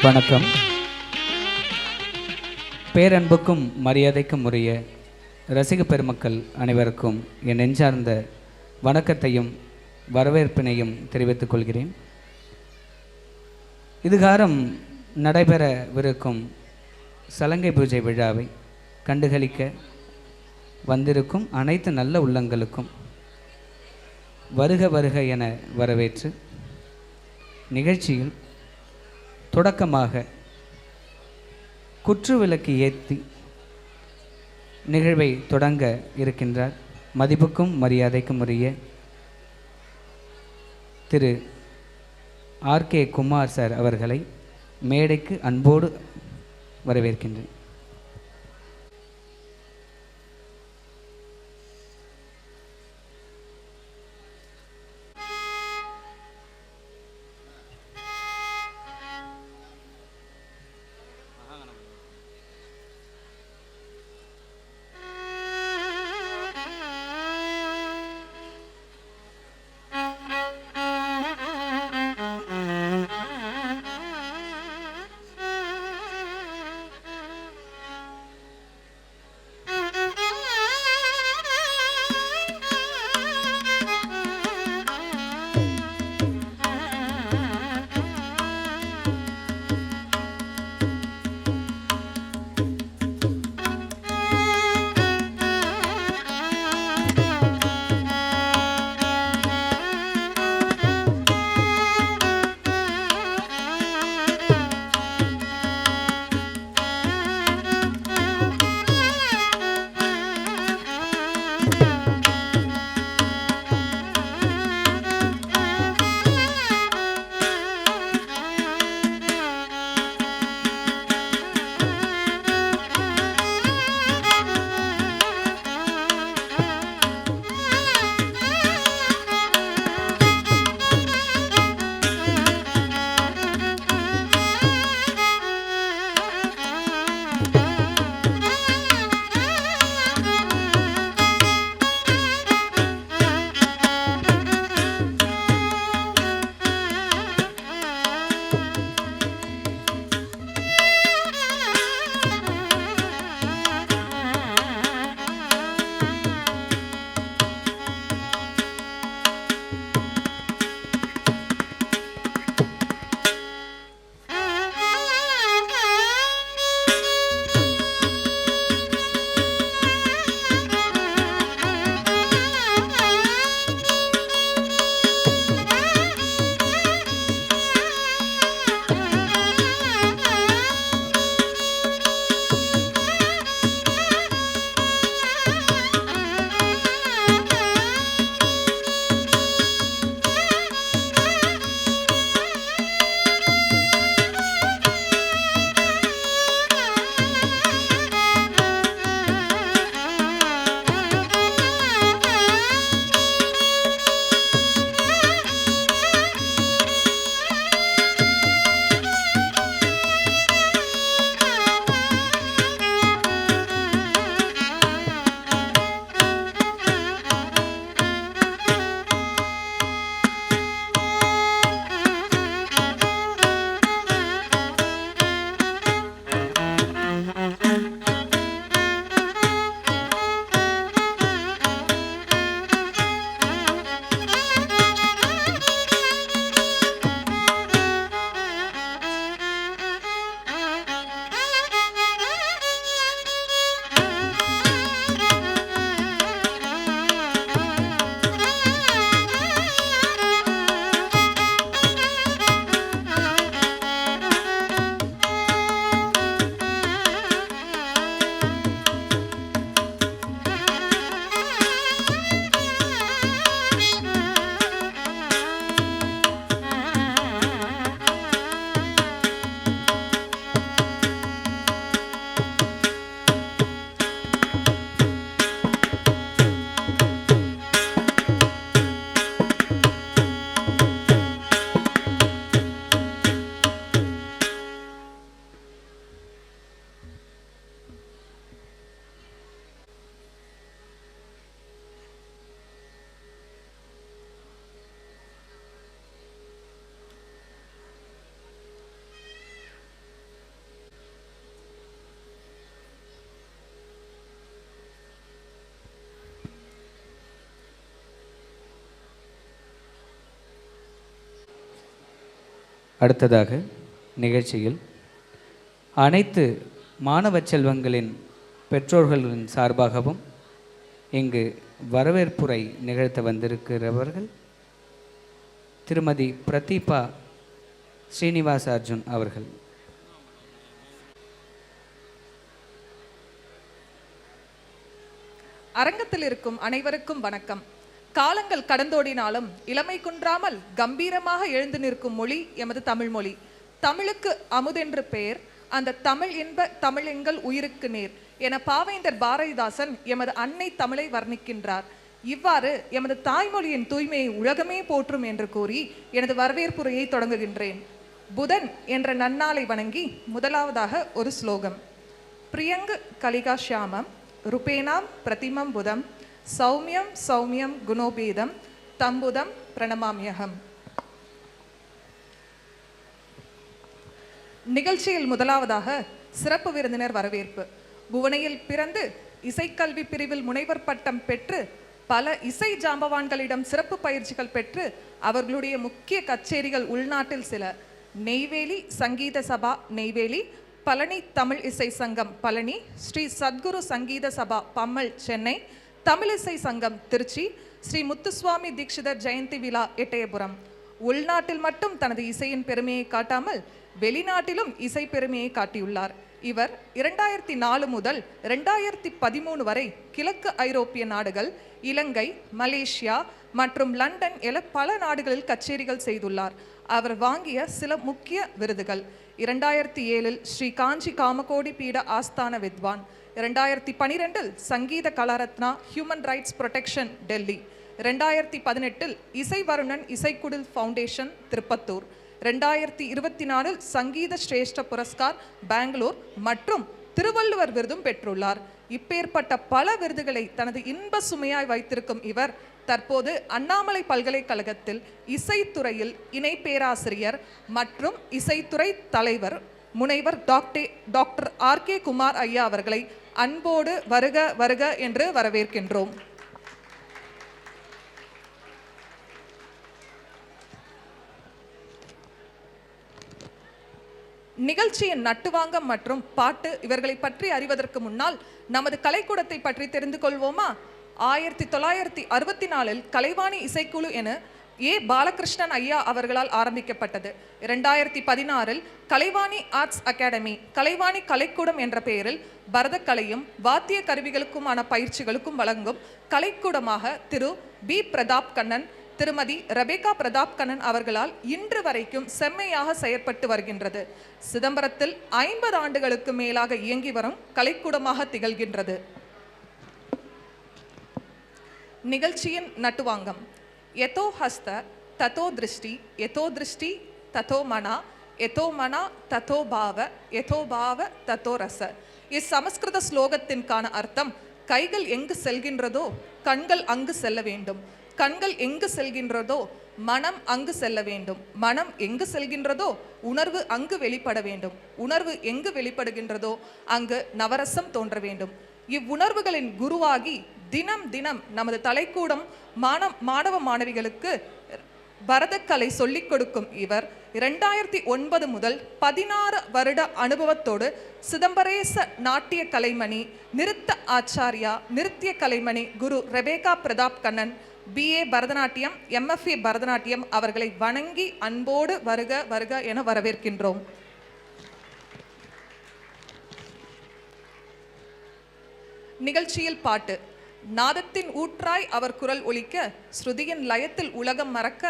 வணக்கம். பேரன்புக்கும் மரியாதைக்கும் உரிய ரசிக பெருமக்கள் அனைவருக்கும் என் நெஞ்சார்ந்த வணக்கத்தையும் வரவேற்பினையும் தெரிவித்துக் கொள்கிறேன். இதுகாரம் நடைபெறவிருக்கும் சலங்கை பூஜை விழாவை கண்டுகளிக்க வந்திருக்கும் அனைத்து நல்ல உள்ளங்களுக்கும் வருக வருக என வரவேற்று நிகழ்ச்சியில் தொடக்கமாக குற்றுவிளக்கு ஏற்றி நிகழ்வை தொடங்க இருக்கின்றார் மதிப்புக்கும் மரியாதைக்கும் உரிய திரு ஆர்.கே. குமார் சார் அவர்களை மேடைக்கு அன்போடு வரவேற்கின்றேன். அடுத்ததாக நிகழ்ச்சியில் அனைத்து மாணவ செல்வங்களின் பெற்றோர்களின் சார்பாகவும் இங்கு வரவேற்புரை நிகழ்த்த வந்திருக்கிறவர்கள் திருமதி பிரதீபா ஸ்ரீனிவாச அர்ஜுன் அவர்கள். அரங்கத்தில் இருக்கும் அனைவருக்கும் வணக்கம். காலங்கள் கடந்தோடினாலும் இளமை குன்றாமல் கம்பீரமாக எழுந்து நிற்கும் மொழி எமது தமிழ் மொழி. தமிழுக்கு அமுதென்று பெயர், அந்த தமிழ் என்ப தமிழ் எங்கள் உயிருக்கு நேர் என பாவேந்தர் பாரதிதாசன் எமது அன்னை தமிழை வர்ணிக்கின்றார். இவ்வாறு எமது தாய்மொழியின் தூய்மையை உலகமே போற்றும் என்று கூறி எனது வரவேற்புரையை தொடங்குகின்றேன். புதன் என்ற நன்னாளை வணங்கி முதலாவதாக ஒரு ஸ்லோகம். பிரியங்கு கலிகா ஷியாமம் ருபேனாம் பிரதிமம் புதம் சௌமியம் சௌமியம் குணோபேதம் தம்புதம் பிரணமாமியகம். நிகழ்ச்சியில் முதலாவதாக சிறப்பு விருந்தினர் வரவேற்பு. புவனையில் பிறந்து இசைக்கல்வி பிரிவில் முனைவர் பட்டம் பெற்று பல இசை ஜாம்பவான்களிடம் சிறப்பு பயிற்சிகள் பெற்று அவர்களுடைய முக்கிய கச்சேரிகள் உள்நாட்டில் சில: நெய்வேலி சங்கீத சபா நெய்வேலி, பழனி தமிழ் இசை சங்கம் பழனி, ஸ்ரீ சத்குரு சங்கீத சபா பம்மல் சென்னை, தமிழிசை சங்கம் திருச்சி, ஸ்ரீ முத்துசுவாமி தீட்சிதர் ஜெயந்தி விழா எட்டயபுரம். உள்நாட்டில் மட்டும் தனது இசையின் பெருமையை காட்டாமல் வெளிநாட்டிலும் இசை பெருமையை காட்டியுள்ளார். இவர் 2004 முதல் 2013 வரை கிழக்கு ஐரோப்பிய நாடுகள், இலங்கை, மலேசியா மற்றும் லண்டன் என பல நாடுகளில் கச்சேரிகள் செய்துள்ளார். அவர் வாங்கிய சில முக்கிய விருதுகள்: 2007 ஸ்ரீ காஞ்சி காமகோடி பீட ஆஸ்தான வித்வான், 2012 Sangeetha Kalaratna human rights protection Delhi, 2018 இசை வருணன் இசைக்குடில் ஃபவுண்டேஷன் திருப்பத்தூர், 2024 சங்கீத ஸ்ரேஷ்ட புரஸ்கார் பெங்களூர் மற்றும் திருவள்ளுவர் விருதும் பெற்றுள்ளார். இப்பேற்பட்ட பல விருதுகளை தனது இன்ப சுமையாய் வைத்திருக்கும் இவர் தற்போது அண்ணாமலை பல்கலைக்கழகத்தில் இசைத்துறையில் இணை பேராசிரியர் மற்றும் இசைத்துறை தலைவர் முனைவர் டாக்டர் ஆர்.கே. குமார் ஐயா அவர்களை அன்போடு வருக வருக என்று வரவேற்கின்றோம். நிகழ்ச்சியின் நட்டுவாங்கம் மற்றும் பாட்டு இவர்களை பற்றி அறிவதற்கு முன்னால் நமது கலைக்கூடத்தை பற்றி தெரிந்து கொள்வோமா? 1964 கலைவாணி இசைக்குழு என ஏ. பாலகிருஷ்ணன் ஐயா அவர்களால் ஆரம்பிக்கப்பட்டது. 2016 கலைவாணி ஆர்ட்ஸ் அகாடமி கலைவாணி கலைக்கூடம் என்ற பெயரில் பரதக்கலையும் வாத்திய கருவிகளுக்குமான பயிற்சிகளுக்கும் வழங்கும் கலைக்கூடமாக திரு பி. பிரதாப் கண்ணன், திருமதி ரெபேக்கா பிரதாப் கண்ணன் அவர்களால் இன்று வரைக்கும் செம்மையாக செயற்பட்டு வருகின்றது. சிதம்பரத்தில் 50 ஆண்டுகளுக்கு மேலாக இயங்கி வரும் கலைக்கூடமாக திகழ்கின்றது. நிகழ்ச்சியின் நட்டுவாங்கம். யதோ ஹஸ்த ததோ திருஷ்டி, யதோ திருஷ்டி ததோ மனா, யதோ மனா ததோ பாவ, யதோ பாவ ததோ ரச. இச்சமஸ்கிருத ஸ்லோகத்திற்கான அர்த்தம்: கைகள் எங்கு செல்கின்றதோ கண்கள் அங்கு செல்ல வேண்டும், கண்கள் எங்கு செல்கின்றதோ மனம் அங்கு செல்ல வேண்டும், மனம் எங்கு செல்கின்றதோ உணர்வு அங்கு வெளிப்பட வேண்டும், உணர்வு எங்கு வெளிப்படுகின்றதோ அங்கு நவரசம் தோன்ற வேண்டும். இவ்வுணர்வுகளின் குருவாகி தினம் தினம் நமது தலைக்கூடம் மாணவ மாணவிகளுக்கு பரதக்கலை சொல்லிக் கொடுக்கும் இவர் 2009 முதல் 16 வருட அனுபவத்தோடு சிதம்பரேச நாட்டிய கலைமணி, நிருத்த ஆச்சாரியா, நிருத்திய கலைமணி Guru Rebecca Pratap Kannan, BA Bharatanatyam, MFA Bharatanatyam அவர்களை வணங்கி அன்போடு வருக வருக என வரவேற்கின்றோம். நிகழ்ச்சியில் பாட்டு. நாதத்தின் ஊற்றாய் அவர் குரல் ஒலிக்க, ஸ்ருதியின் லயத்தில் உலகம் மறக்க,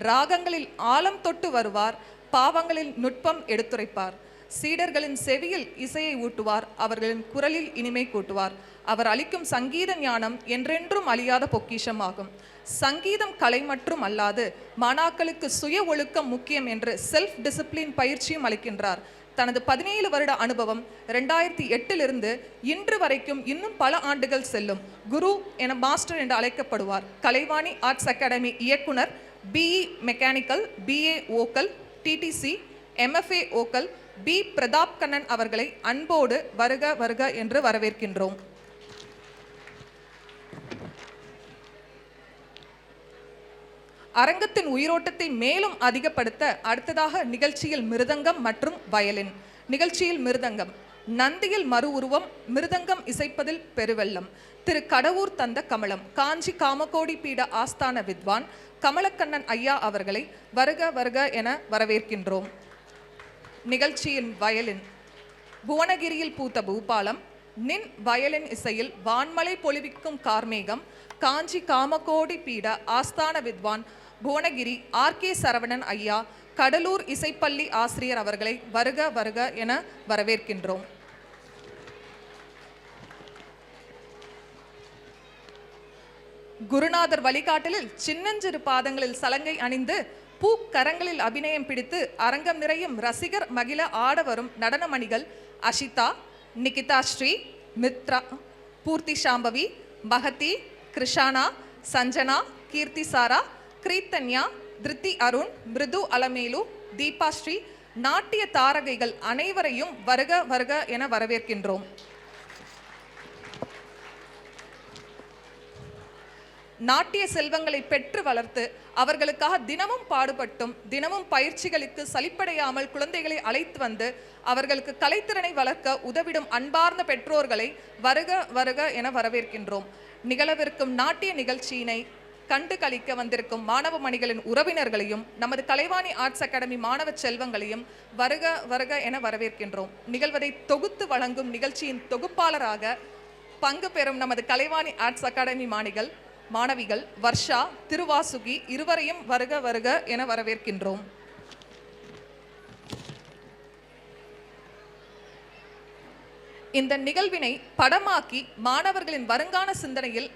ராகங்களில் ஆழம் தொட்டு வருவார், பாவங்களில் நுட்பம் எடுத்துரைப்பார், சீடர்களின் செவியில் இசையை ஊட்டுவார், அவர்களின் குரலில் இனிமை கூட்டுவார். அவர் அளிக்கும் சங்கீத ஞானம் என்றென்றும் அழியாத பொக்கிஷமாகும். சங்கீதம் கலை மற்றும் அல்லாது மாணாக்களுக்கு சுய ஒழுக்கம் முக்கியம் என்று செல்ஃப் டிசிப்ளின் பயிற்சியும் அளிக்கின்றார். தனது 17 வருட அனுபவம் 2008 இன்று வரைக்கும் இன்னும் பல ஆண்டுகள் செல்லும். குரு என மாஸ்டர் என்று அழைக்கப்படுவார். கலைவாணி ஆர்ட்ஸ் அகாடமி இயக்குனர், BE mechanical, BA vocal, TTC, MFA vocal B. Pratap Kannan அவர்களை அன்போடு வருக வருக என்று வரவேற்கின்றோம். அரங்கத்தின் உயிரோட்டத்தை மேலும் அதிகப்படுத்த அடுத்ததாக நிகழ்ச்சியில் மிருதங்கம் மற்றும் வயலின். நிகழ்ச்சியில் மிருதங்கம். நந்தியில் மறு உருவம், மிருதங்கம் இசைப்பதில் பெருவெள்ளம். திரு கடவுர் தந்த கமலம், காஞ்சி காமகோடி பீட ஆஸ்தான வித்வான் கமலக்கண்ணன் ஐயா அவர்களை வருக வருக என வரவேற்கின்றோம். நிகழ்ச்சியின் வயலின். புவனகிரியில் பூத்த பூபாலம், நின் வயலின் இசையில் வான்மலை பொழிவிக்கும் கார்மேகம், காஞ்சி காமகோடி பீட ஆஸ்தான வித்வான் புவனகிரி ஆர்.கே. சரவணன் ஐயா, கடலூர் இசைப்பள்ளி ஆசிரியர் அவர்களை வருக வருக என வரவேற்கின்றோம். குருநாதர் வழிகாட்டலில் சின்னஞ்சிறு பாதங்களில் சலங்கை அணிந்து பூக்கரங்களில் அபிநயம் பிடித்து அரங்கம் நிறையும் ரசிகர் மகிழ ஆட வரும் நடனமணிகள் அஷிதா, நிகிதா ஸ்ரீ, மித்ரா, பூர்த்தி சாம்பவி, மகதி, கிருஷானா, சஞ்சனா, கீர்த்தி சாரா, கிரீத்தன்யா, திருத்தி அருண், மிருது அலமேலு, தீபா ஸ்ரீ, நாட்டிய தாரகைகள் அனைவரையும் வருக வருக என வரவேற்கின்றோம். நாட்டிய செல்வங்களை பெற்று வளர்த்து அவர்களுக்காக தினமும் பாடுபட்டும் தினமும் பயிற்சிகளுக்கு சலிப்படையாமல் குழந்தைகளை அழைத்து வந்து அவர்களுக்கு கலைத்திறனை வளர்க்க உதவிடும் அன்பார்ந்த பெற்றோர்களை வருக வருக என வரவேற்கின்றோம். நிகழவிருக்கும் நாட்டிய நிகழ்ச்சியினை கண்டு களிக்க வந்திருக்கும் மாணவ மணிகளின் உறவினர்களையும் நமது கலைவாணி ஆர்ட்ஸ் அகாடமி மாணவ செல்வங்களையும் வருக வருக என வரவேற்கின்றோம். நிகழ்வதை தொகுத்து வழங்கும் நிகழ்ச்சியின் தொகுப்பாளராக பங்கு பெறும் நமது கலைவாணி ஆர்ட்ஸ் அகாடமி மாணவிகள் வர்ஷா, திருவாசுகி இருவரையும் வருக வருக என வரவேற்கின்றோம். இந்த நிகழ்வினை படமாக்கி மாணவர்களின் வருங்கால சிந்தனையில்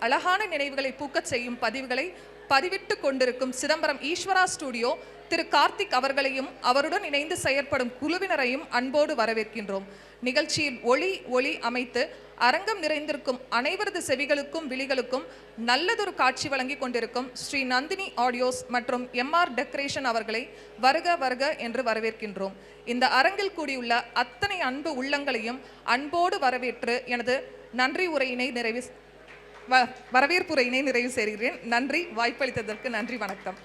அழகான நினைவுகளை பூக்கச் செய்யும் பதிவுகளை பதிவிட்டு கொண்டிருக்கும் சிதம்பரம் ஈஸ்வரா ஸ்டுடியோ திரு கார்த்திக் அவர்களையும் அவருடன் இணைந்து செயற்படும் குழுவினரையும் அன்போடு வரவேற்கின்றோம். நிகழ்ச்சியில் ஒளி அமைத்து அரங்கம் நிறைந்திருக்கும் அனைவரது செவிகளுக்கும் விழிகளுக்கும் நல்லதொரு காட்சி வழங்கி கொண்டிருக்கும் ஸ்ரீ நந்தினி ஆடியோஸ் மற்றும் எம்ஆர் டெக்கரேஷன் அவர்களை வருக வருக என்று வரவேற்கின்றோம். இந்த அரங்கில் கூடியுள்ள அத்தனை அன்பு உள்ளங்களையும் அன்போடு வரவேற்று எனது வரவேற்புரையினை நிறைவு செய்கிறேன். நன்றி. வாய்ப்பளித்ததற்கு நன்றி. வணக்கம்.